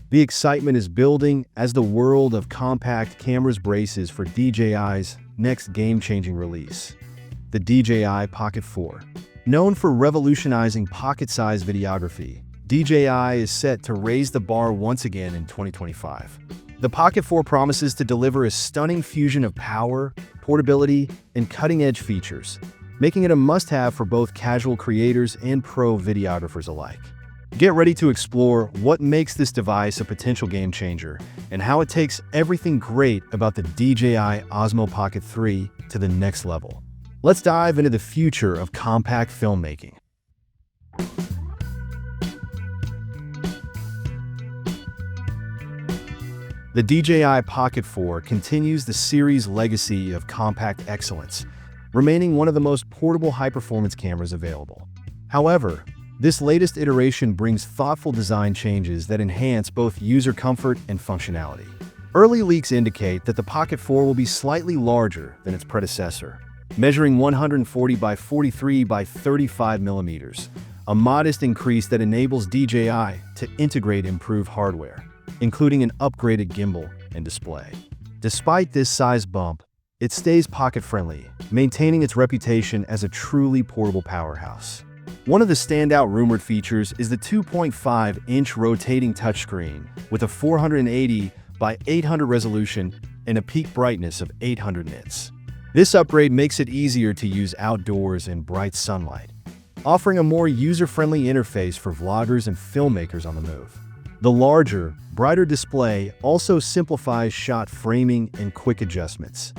The excitement is building as the world of compact cameras braces for DJI's next game-changing release, the DJI Pocket 4. Known for revolutionizing pocket-sized videography, DJI is set to raise the bar once again in 2025. The Pocket 4 promises to deliver a stunning fusion of power, portability, and cutting-edge features, making it a must-have for both casual creators and pro videographers alike. Get ready to explore what makes this device a potential game-changer and how it takes everything great about the DJI Osmo Pocket 3 to the next level. Let's dive into the future of compact filmmaking. The DJI Pocket 4 continues the series' legacy of compact excellence, remaining one of the most portable high-performance cameras available. However, this latest iteration brings thoughtful design changes that enhance both user comfort and functionality. Early leaks indicate that the Pocket 4 will be slightly larger than its predecessor, measuring 140 by 43 by 35 millimeters, a modest increase that enables DJI to integrate improved hardware, including an upgraded gimbal and display. Despite this size bump, it stays pocket-friendly, maintaining its reputation as a truly portable powerhouse. One of the standout rumored features is the 2.5-inch rotating touchscreen with a 480 by 800 resolution and a peak brightness of 800 nits. This upgrade makes it easier to use outdoors in bright sunlight, offering a more user-friendly interface for vloggers and filmmakers on the move. The larger, brighter display also simplifies shot framing and quick adjustments,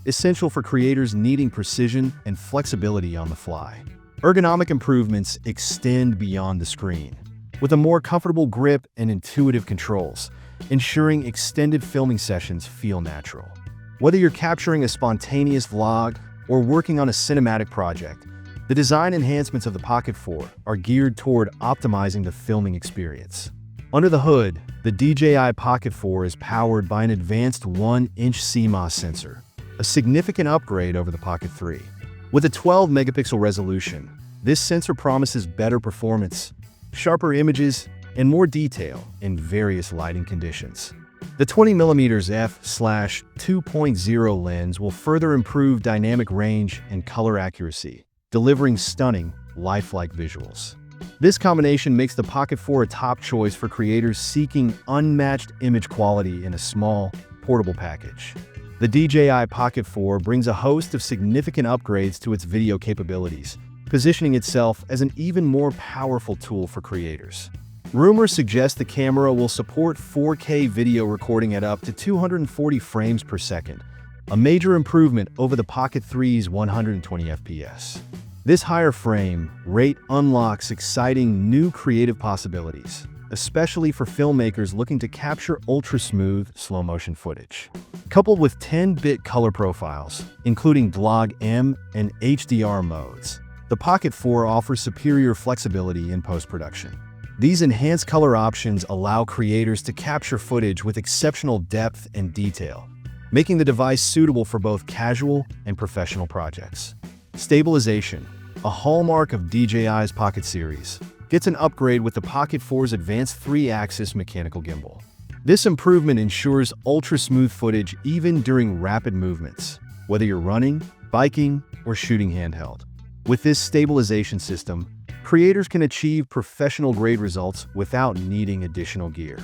essential for creators needing precision and flexibility on the fly. Ergonomic improvements extend beyond the screen, with a more comfortable grip and intuitive controls, ensuring extended filming sessions feel natural. Whether you're capturing a spontaneous vlog or working on a cinematic project, the design enhancements of the Pocket 4 are geared toward optimizing the filming experience. Under the hood, the DJI Pocket 4 is powered by an advanced 1-inch CMOS sensor, a significant upgrade over the Pocket 3. With a 12-megapixel resolution, this sensor promises better performance, sharper images, and more detail in various lighting conditions. The 20mm f/2.0 lens will further improve dynamic range and color accuracy, delivering stunning, lifelike visuals. This combination makes the Pocket 4 a top choice for creators seeking unmatched image quality in a small, portable package. The DJI Pocket 4 brings a host of significant upgrades to its video capabilities, positioning itself as an even more powerful tool for creators. Rumors suggest the camera will support 4K video recording at up to 240 frames per second, a major improvement over the Pocket 3's 120 FPS. This higher frame rate unlocks exciting new creative possibilities, especially for filmmakers looking to capture ultra-smooth, slow-motion footage. Coupled with 10-bit color profiles, including Log-M and HDR modes, the Pocket 4 offers superior flexibility in post-production. These enhanced color options allow creators to capture footage with exceptional depth and detail, making the device suitable for both casual and professional projects. Stabilization, a hallmark of DJI's Pocket series, gets an upgrade with the Pocket 4's advanced 3-axis mechanical gimbal. This improvement ensures ultra-smooth footage even during rapid movements, whether you're running, biking, or shooting handheld. With this stabilization system, creators can achieve professional-grade results without needing additional gear.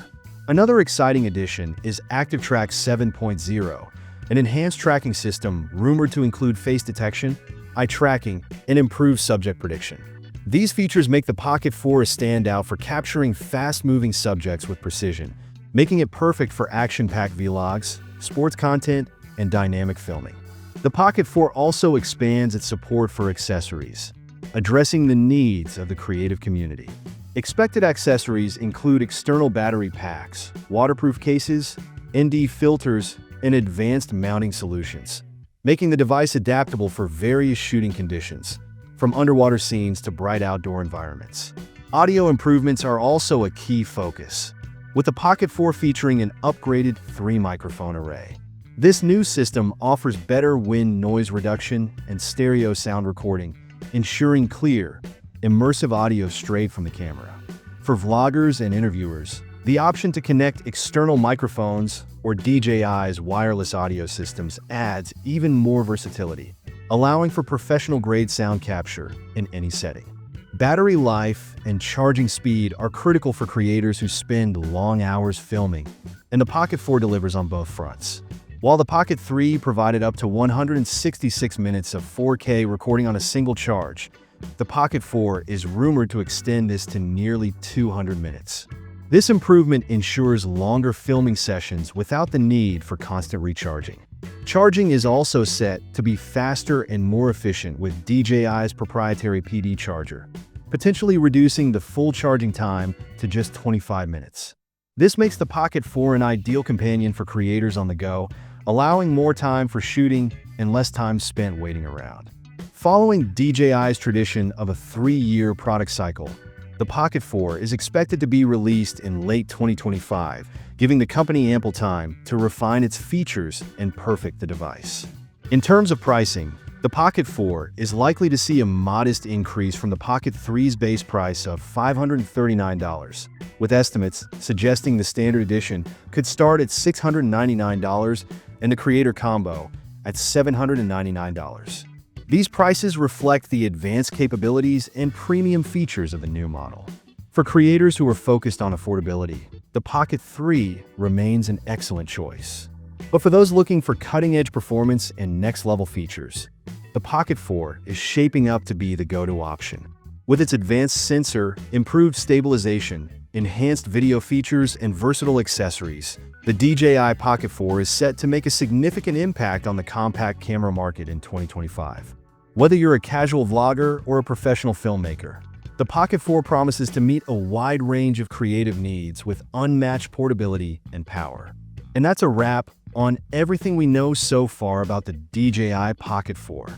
Another exciting addition is ActiveTrack 7.0, an enhanced tracking system rumored to include face detection, eye tracking, and improved subject prediction. These features make the Pocket 4 a standout for capturing fast-moving subjects with precision, making it perfect for action-packed vlogs, sports content, and dynamic filming. The Pocket 4 also expands its support for accessories, addressing the needs of the creative community. Expected accessories include external battery packs, waterproof cases, ND filters, and advanced mounting solutions, making the device adaptable for various shooting conditions, from underwater scenes to bright outdoor environments. Audio improvements are also a key focus, with the Pocket 4 featuring an upgraded 3-microphone array. This new system offers better wind noise reduction and stereo sound recording, ensuring clear, immersive audio straight from the camera. For vloggers and interviewers, The option to connect external microphones or DJI's wireless audio systems adds even more versatility, allowing for professional-grade sound capture in any setting. Battery life and charging speed are critical for creators who spend long hours filming, and the Pocket 4 delivers on both fronts. While the Pocket 3 provided up to 166 minutes of 4K recording on a single charge, the Pocket 4 is rumored to extend this to nearly 200 minutes. This improvement ensures longer filming sessions without the need for constant recharging. Charging is also set to be faster and more efficient with DJI's proprietary PD charger, potentially reducing the full charging time to just 25 minutes. This makes the Pocket 4 an ideal companion for creators on the go, allowing more time for shooting and less time spent waiting around. Following DJI's tradition of a 3-year product cycle, the Pocket 4 is expected to be released in late 2025, giving the company ample time to refine its features and perfect the device. In terms of pricing, the Pocket 4 is likely to see a modest increase from the Pocket 3's base price of $539, with estimates suggesting the standard edition could start at $699 and the Creator Combo at $799. These prices reflect the advanced capabilities and premium features of the new model. For creators who are focused on affordability, the Pocket 3 remains an excellent choice. But for those looking for cutting-edge performance and next-level features, the Pocket 4 is shaping up to be the go-to option. With its advanced sensor, improved stabilization, enhanced video features, and versatile accessories, the DJI Pocket 4 is set to make a significant impact on the compact camera market in 2025. Whether you're a casual vlogger or a professional filmmaker, the Pocket 4 promises to meet a wide range of creative needs with unmatched portability and power. And that's a wrap on everything we know so far about the DJI Pocket 4.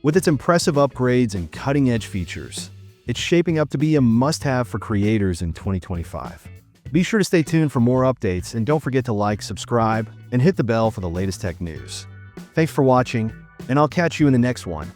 With its impressive upgrades and cutting-edge features, it's shaping up to be a must-have for creators in 2025. Be sure to stay tuned for more updates, and don't forget to like, subscribe, and hit the bell for the latest tech news. Thanks for watching, and I'll catch you in the next one.